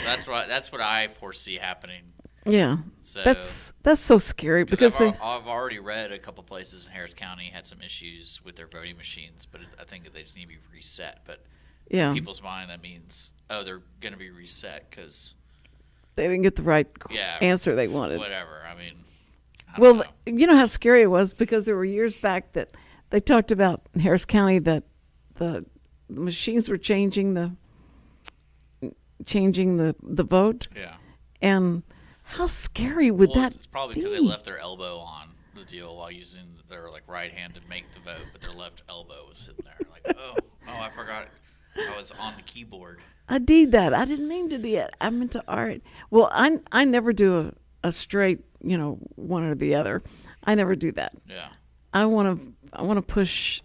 that's what I foresee happening. Yeah, so that's so scary, because I've already read a couple places in Harris County had some issues with their voting machines, but I think that they just need to be reset. But in people's mind, that means, they're going to be reset because they didn't get the right answer they wanted. Whatever. I mean, I don't know. You know how scary it was, because there were years back that they talked about in Harris County that the machines were changing the vote. Yeah. And how scary would that It's probably be? because they left their elbow on the deal while using their right hand to make the vote, but their left elbow was sitting there. Oh, I forgot I was on the keyboard. I did that. I didn't mean to do it. I meant to art. Well, I never do a straight, one or the other. I never do that. Yeah. I want to push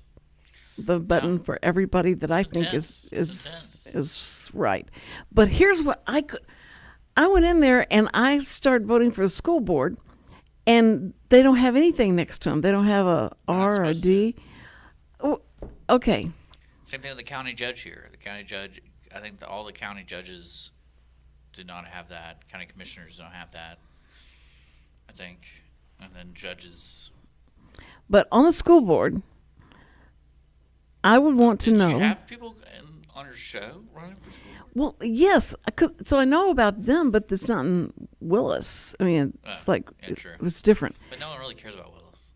the button for everybody that I think is right. But here's what I went in there and I started voting for the school board, and they don't have anything next to them. They don't have a They're not R or a supposed D. Oh, okay. Same thing with the county judge here. The county judge, I think all the county judges do not have that. County commissioners don't have that, I think. And then judges. But on the school board, I would want to Did know. you have people on your show running for school? Well, yes, so I know about them, but it's not in Willis. I mean, it's like yeah, true. it was different. But no one really cares about Willis.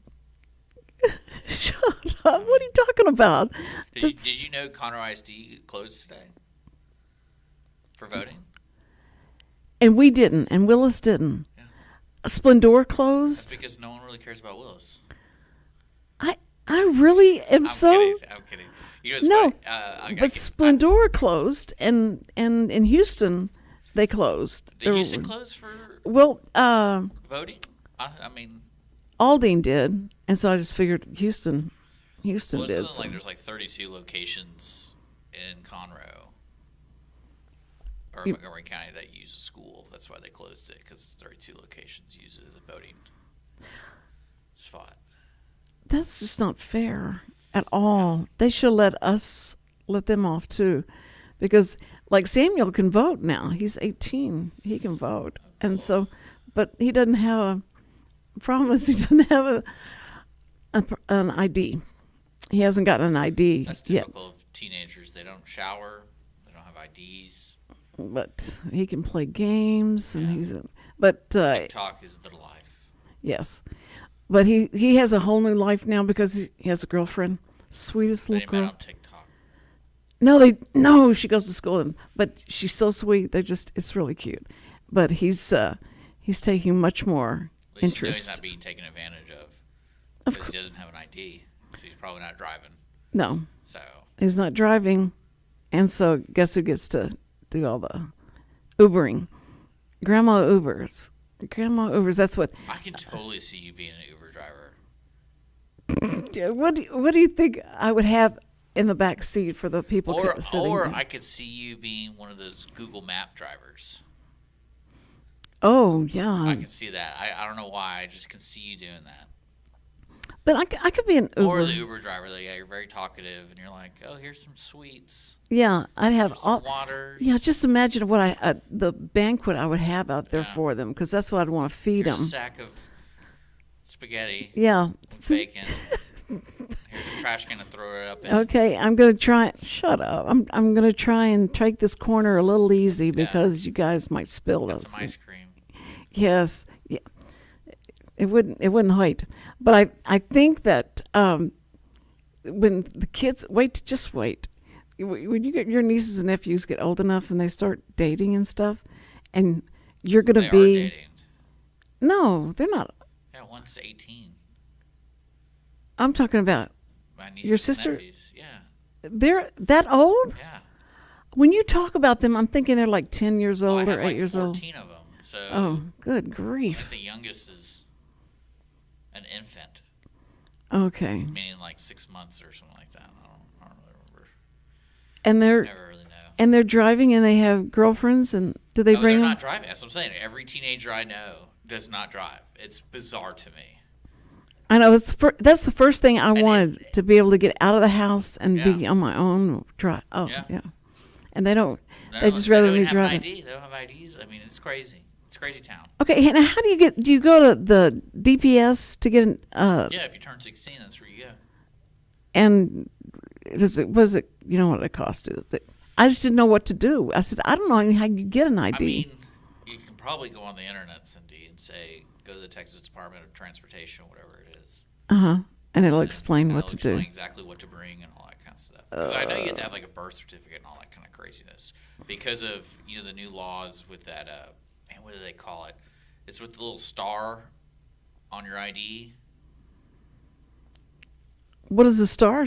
Shut up! What are you talking about? Did you know Conroe ISD closed today for voting? And we didn't, and Willis didn't. Yeah. Splendor That's closed. because no one really cares about Willis. I really am I'm so. kidding. I'm kidding. You know, it's No, funny. but Splendor closed, and in Houston, they closed. Did Houston close for Well, voting? I mean, Aldine did, and so I just figured Houston well, did. like So. there's like 32 locations in Conroe or You- Montgomery County that use a school. That's why they closed it, because 32 locations use it as a voting spot. That's just not fair at all. They should let them off too, because like Samuel can vote now. He's 18. He can vote, and so, but he doesn't have a. Problem is he doesn't have an ID. He hasn't gotten an ID That's yet, typical of teenagers. They don't shower. They don't have IDs. but he can play games, and but TikTok is the life. yes, but he has a whole new life now because he has a girlfriend, sweetest They little met girl. on TikTok. No, she goes to school with him, but she's so sweet. It's really cute. But he's taking much more At least you know interest. he's not being taken advantage of Of because he doesn't have an ID, so he's probably not driving. No, So he's not driving, and so guess who gets to do all the Ubering? Grandma Ubers. Grandma Ubers. That's what. I can totally see you being an Uber driver. What do you think I would have in the back seat for the people sitting Or there? I could see you being one of those Google Map drivers. Oh yeah, I can see that. I don't know why. I just can see you doing that. but I could be an Uber. Or the Uber driver. Like, yeah, you're very talkative, and you're like, oh, here's some sweets. Yeah, I'd have Here's all. some water. Yeah, just imagine what the banquet I would have out there for them, because that's what I'd want to feed Here's them. a sack of spaghetti. Yeah. With bacon. Here's a trash can to throw it up in. Okay, I'm gonna try. Shut up. I'm gonna try and take this corner a little easy because you guys might spill Got it. some ice cream. Yes, yeah. It wouldn't hurt. But I think that when the kids just wait. When you get your nieces and nephews get old enough and they start dating and stuff, and you're gonna They are be dating. no, they're not. Yeah, one's 18. I'm talking about My nieces your and sister. nephews. Yeah. They're that old. Yeah. When you talk about them, I'm thinking they're like 10 years Well, old I or have 8 like years old. 14 of them. So Oh, good I grief. think the youngest is an infant, Okay. meaning like 6 months or something like that. I don't really remember. And they're Never really know. and they're driving and they have girlfriends, and do they No, bring they're them? not driving. That's what I'm saying. Every teenager I know does not drive. It's bizarre to me. I know that's the first thing I it's- wanted, to be able to get out of the house and be Yeah. on my own drive. Oh, Yeah. yeah. And they don't. They They just rather don't me even have an driving. ID. They don't have IDs. I mean, it's crazy. It's crazy town. Okay, Hannah, how do you get? Do you go to the DPS to get an? Yeah, if you turn 16, that's where you go. And was it? You know what it cost is, but I just didn't know what to do. I said I don't know how you get an ID. I mean, you can probably go on the internet, Cindy, and say, go to the Texas Department of Transportation, whatever it is. And it'll explain And what it'll to do. explain exactly what to bring and all that kind of stuff. Because I know you have to have like a birth certificate and all that kind of craziness because of the new laws with that. Man, what do they call it? It's with the little star on your ID. What is the star?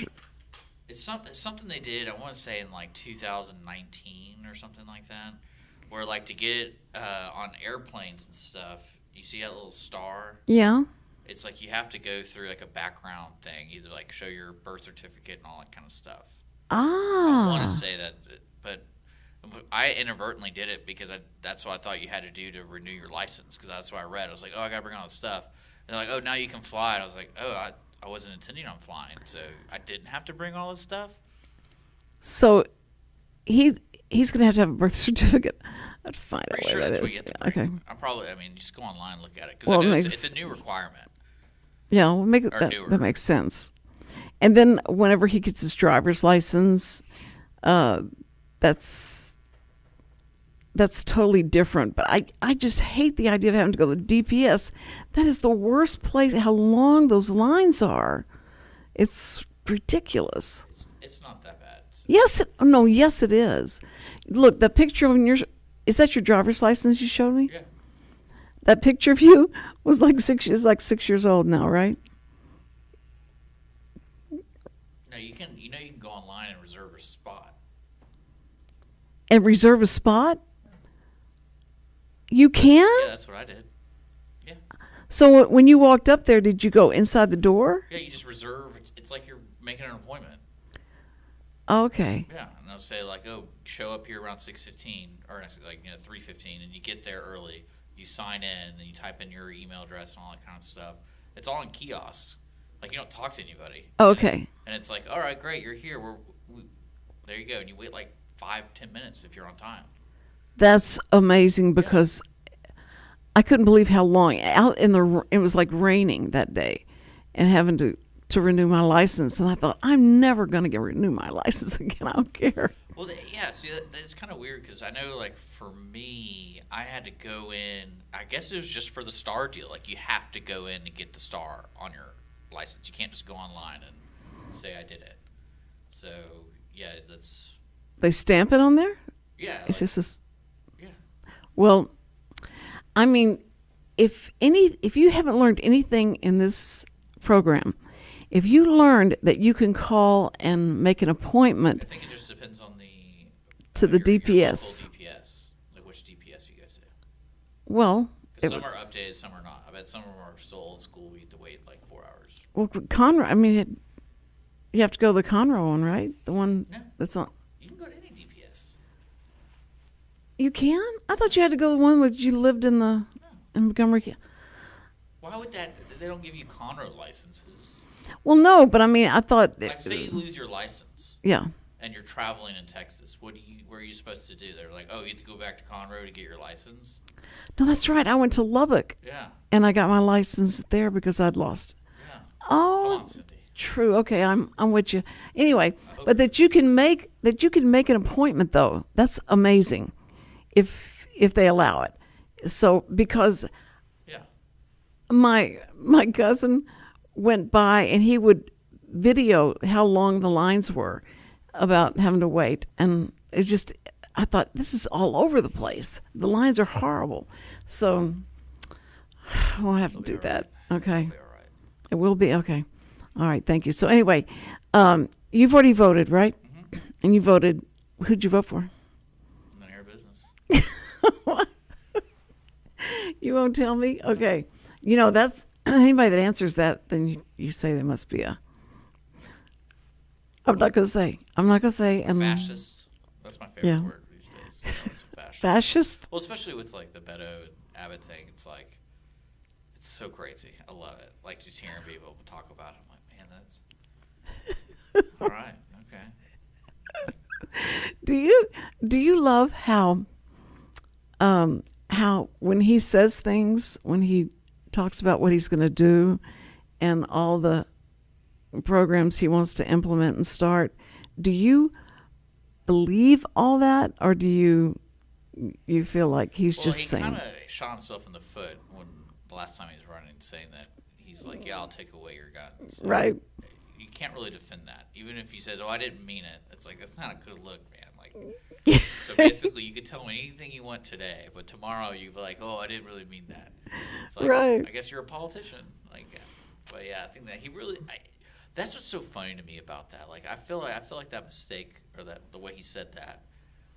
It's something they did. I want to say in like 2019 or something like that, where like to get on airplanes and stuff, you see that little star. Yeah. It's like you have to go through like a background thing, either like show your birth certificate and all that kind of stuff. I want to say that, but I inadvertently did it because that's what I thought you had to do to renew your license. Because that's what I read. I was like, oh, I got to bring all this stuff. they're like, oh, now you can fly. And I was like, oh, I wasn't intending on flying, so I didn't have to bring all this stuff. So he's going to have a birth certificate. I'd find out Pretty where sure that that's is. what you have to Yeah, bring. okay. I mean, just go online and look at it. Because Well, I know it it's a new requirement. Yeah, well, Or that newer. makes sense. And then whenever he gets his driver's license, that's totally different. But I just hate the idea of having to go to the DPS. That is the worst place. How long those lines are, it's ridiculous. It's not that bad. Yes, it is. Look, the picture on is that your driver's license you showed me? Yeah. That picture of you was like 6 years old now, right? No, you can go online and reserve a spot. And reserve a spot? You can? Yeah, that's what I did. Yeah. So when you walked up there, did you go inside the door? Yeah, you just reserve. It's like you're making an appointment. Okay. Yeah, and they'll say like, oh, show up here around 6:15 or 3:15, and you get there early. You sign in and you type in your email address and all that kind of stuff. It's all in kiosks. Like you don't talk to anybody. Okay. And it's like, all right, great, you're here. There you go, and you wait like 5-10 minutes if you're on time. That's amazing because I couldn't believe how long out it was like raining that day, and having to renew my license, and I thought I'm never going to renew my license again. I don't care. Well, see, it's kind of weird because I know, like, for me, I had to go in. I guess it was just for the STAR deal. Like, you have to go in and get the STAR on your license. You can't just go online and say I did it. So, yeah, that's. They stamp it on there? Yeah. It's just this. Yeah. Well, I mean, if you haven't learned anything in this program, if you learned that you can call and make an appointment. I think it just depends on to the your DPS. local DPS, like which DPS you go to. Well, Some are updated, some are not. I bet some of them are still old school. We have to wait like 4 hours. well, Conroe. I mean, you have to go to the Conroe one, right? The one that's on. You can go to any DPS. You can? I thought you had to go to the one where you lived in in Montgomery. Why would that? They don't give you Conroe licenses. Well, no, but I mean, I thought. Like, say you lose your license. Yeah. And you're traveling in Texas. What are you supposed to do? They're like, oh, you have to go back to Conroe to get your license. No, that's right. I went to Lubbock. Yeah. And I got my license there because I'd lost. Yeah. Oh, Come on, Cindy. true. Okay, I'm with you. Anyway, but that you can make an appointment though. That's amazing, if they allow it. So because my cousin went by and he would video how long the lines were about having to wait, and it's just I thought this is all over the place. The lines are horrible, so we'll have to do that. Okay, it will be okay. All right, thank you. So anyway, you've already voted, right? Mm-hmm. And you voted. Who'd you vote for? None of your business. You won't tell me? Okay. You know, that's anybody that answers that, then you say they must be a. I'm not gonna say. And Fascist. That's my favorite word these days. It's a fascist. Fascist? Well, especially with like the Beto and Abbott thing, it's like it's so crazy. I love it. Like just hearing people talk about it, I'm like, man, that's all right. Okay. Do you love how when he says things, when he talks about what he's going to do and all the programs he wants to implement and start, do you believe all that, or do you feel like he's just saying? He kind of shot himself in the foot when the last time he was running, saying that he's like, yeah, I'll take away your guns. So right. You can't really defend that. Even if he says, oh, I didn't mean it, it's like, that's not a good look, man. Like, so basically you could tell him anything you want today, but tomorrow you'd be like, oh, I didn't really mean that. It's like, right. I guess you're a politician. Like, yeah. But yeah, I think that he really, that's what's so funny to me about that. Like, I feel like that mistake, or that the way he said that,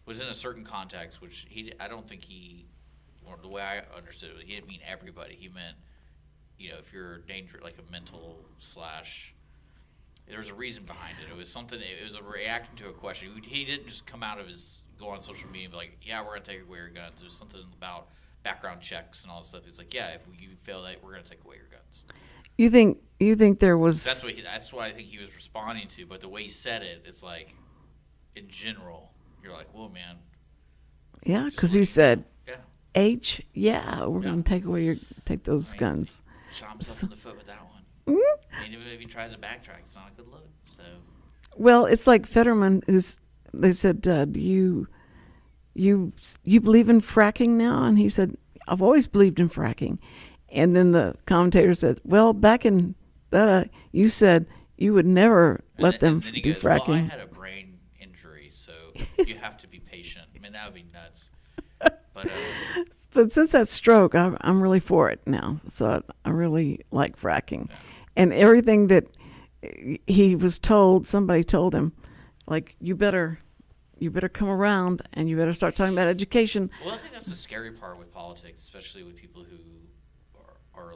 was in a certain context, which I don't think or the way I understood it, he didn't mean everybody. He meant, if you're dangerous, like a mental / there's a reason behind it. It was something. It was a reacting to a question. He didn't just come out of go on social media and be like, "Yeah, we're gonna take away your guns." It was something about background checks and all this stuff. He's like, yeah, if you fail that, we're gonna take away your guns. You think there was? That's what I think he was responding to. But the way he said it, it's like, in general, you're like, whoa, man. Yeah, because he said, Yeah. we're going to take those guns. Shot himself in the foot with that one. And even if he tries to backtrack, it's not a good look. So. Well, it's like Fetterman, they said, do you believe in fracking now? And he said, I've always believed in fracking. And then the commentator said, well, back in that, you said you would never let them and then he do goes, fracking. Well, I had a brain injury, so you have to be patient. I mean, that would be nuts. But since that stroke, I'm really for it now. So I really like fracking. And everything that he was told, somebody told him, like, you better come around and you better start talking about education. Well, I think that's the scary part with politics, especially with people who are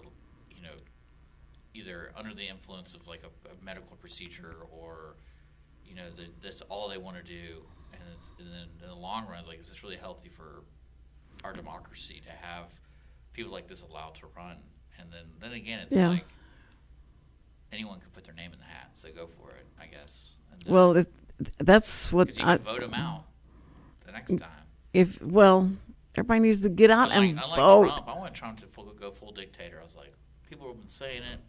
either under the influence of like a medical procedure or, that's all they want to do. And then in the long run, it's like, is this really healthy for our democracy to have people like this allowed to run? And then again, it's like anyone can put their name in the hat, so go for it, I guess. Well, that's what you can vote them out the next time. Everybody needs to get out and unlike vote. Trump, I want Trump to go full dictator. I was like, people have been saying it.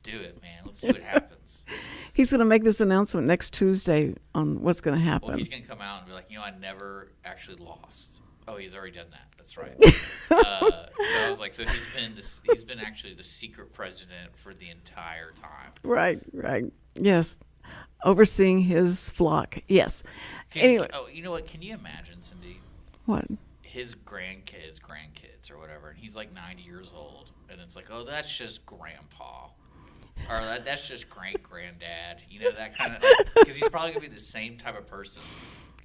Do it, man. Let's see what happens. He's going to make this announcement next Tuesday on what's going to happen. Well, he's going to come out and be like, I never actually lost. Oh, he's already done that. That's right. So I was like, so he's been actually the secret president for the entire time. Right. Yes. Overseeing his flock. Yes. Anyway. Oh, you know what? Can you imagine, Cindy? What? His grandkids or whatever, and he's like 90 years old, and it's like, oh, that's just grandpa. Or that's just great-granddad. That kind of, because he's probably going to be the same type of person.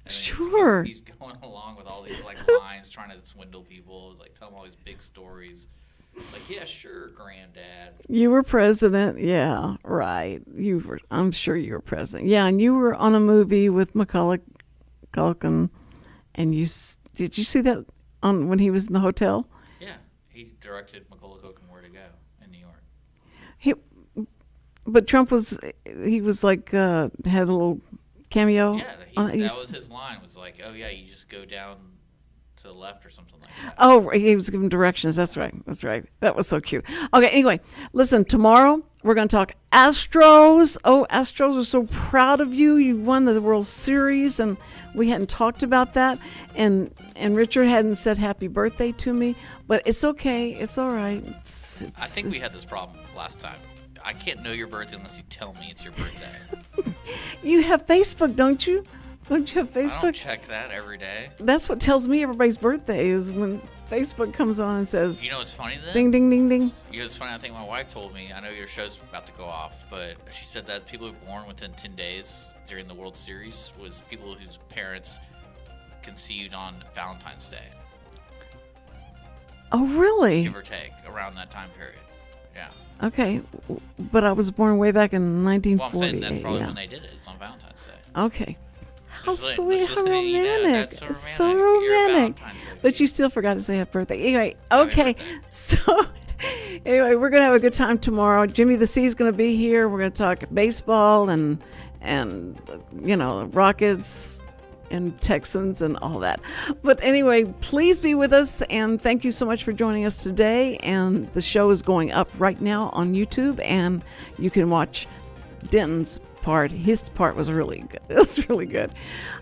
Sure. He's going along with all these like lines, trying to swindle people, like tell them all these big stories. Like, yeah, sure, granddad. You were president, yeah, right. I'm sure you were president, yeah. And you were on a movie with Macaulay Culkin, and did you see that when he was in the hotel? Yeah, he directed Macaulay Culkin Where to Go in New York. But Trump was like had a little cameo. Yeah, that was his line. Was like, oh yeah, you just go down to the left or something like that. Oh, he was giving directions. That's right. That was so cute. Okay, anyway, listen, tomorrow we're going to talk Astros. Oh, Astros are so proud of you. You won the World Series, and we hadn't talked about that. And Richard hadn't said happy birthday to me, but it's okay. It's all right. I think we had this problem last time. I can't know your birthday unless you tell me it's your birthday. You have Facebook, don't you? Don't you have Facebook? I don't check that every day. That's what tells me everybody's birthday is when Facebook comes on and says, You know what's funny then? Ding, ding, ding, ding. You know what's funny? I think my wife told me, I know your show's about to go off, but she said that people who were born within 10 days during the World Series was people whose parents conceived on Valentine's Day. Oh, really? Give or take, around that time period. Yeah. Okay, but I was born way back in 1948. Well, I'm saying that's probably when they did it. It's on Valentine's Day. Okay. How Just sweet, just how letting you know, romantic. that's so It's so romantic. You're a romantic. Valentine's Day But you still forgot to say happy birthday. Anyway, Happy okay. birthday. So, anyway, we're going to have a good time tomorrow. Jimmy the C's going to be here. We're going to talk baseball and Rockets and Texans and all that. But anyway, please be with us, and thank you so much for joining us today. And the show is going up right now on YouTube, and you can watch Denton's part. His part was really good. It was really good.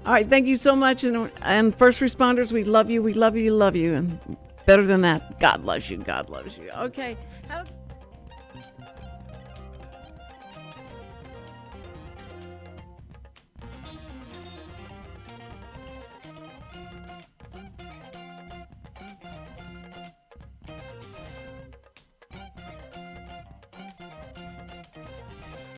All right, thank you so much. And first responders, we love you. We love you. We love you. And better than that, God loves you. God loves you. Okay.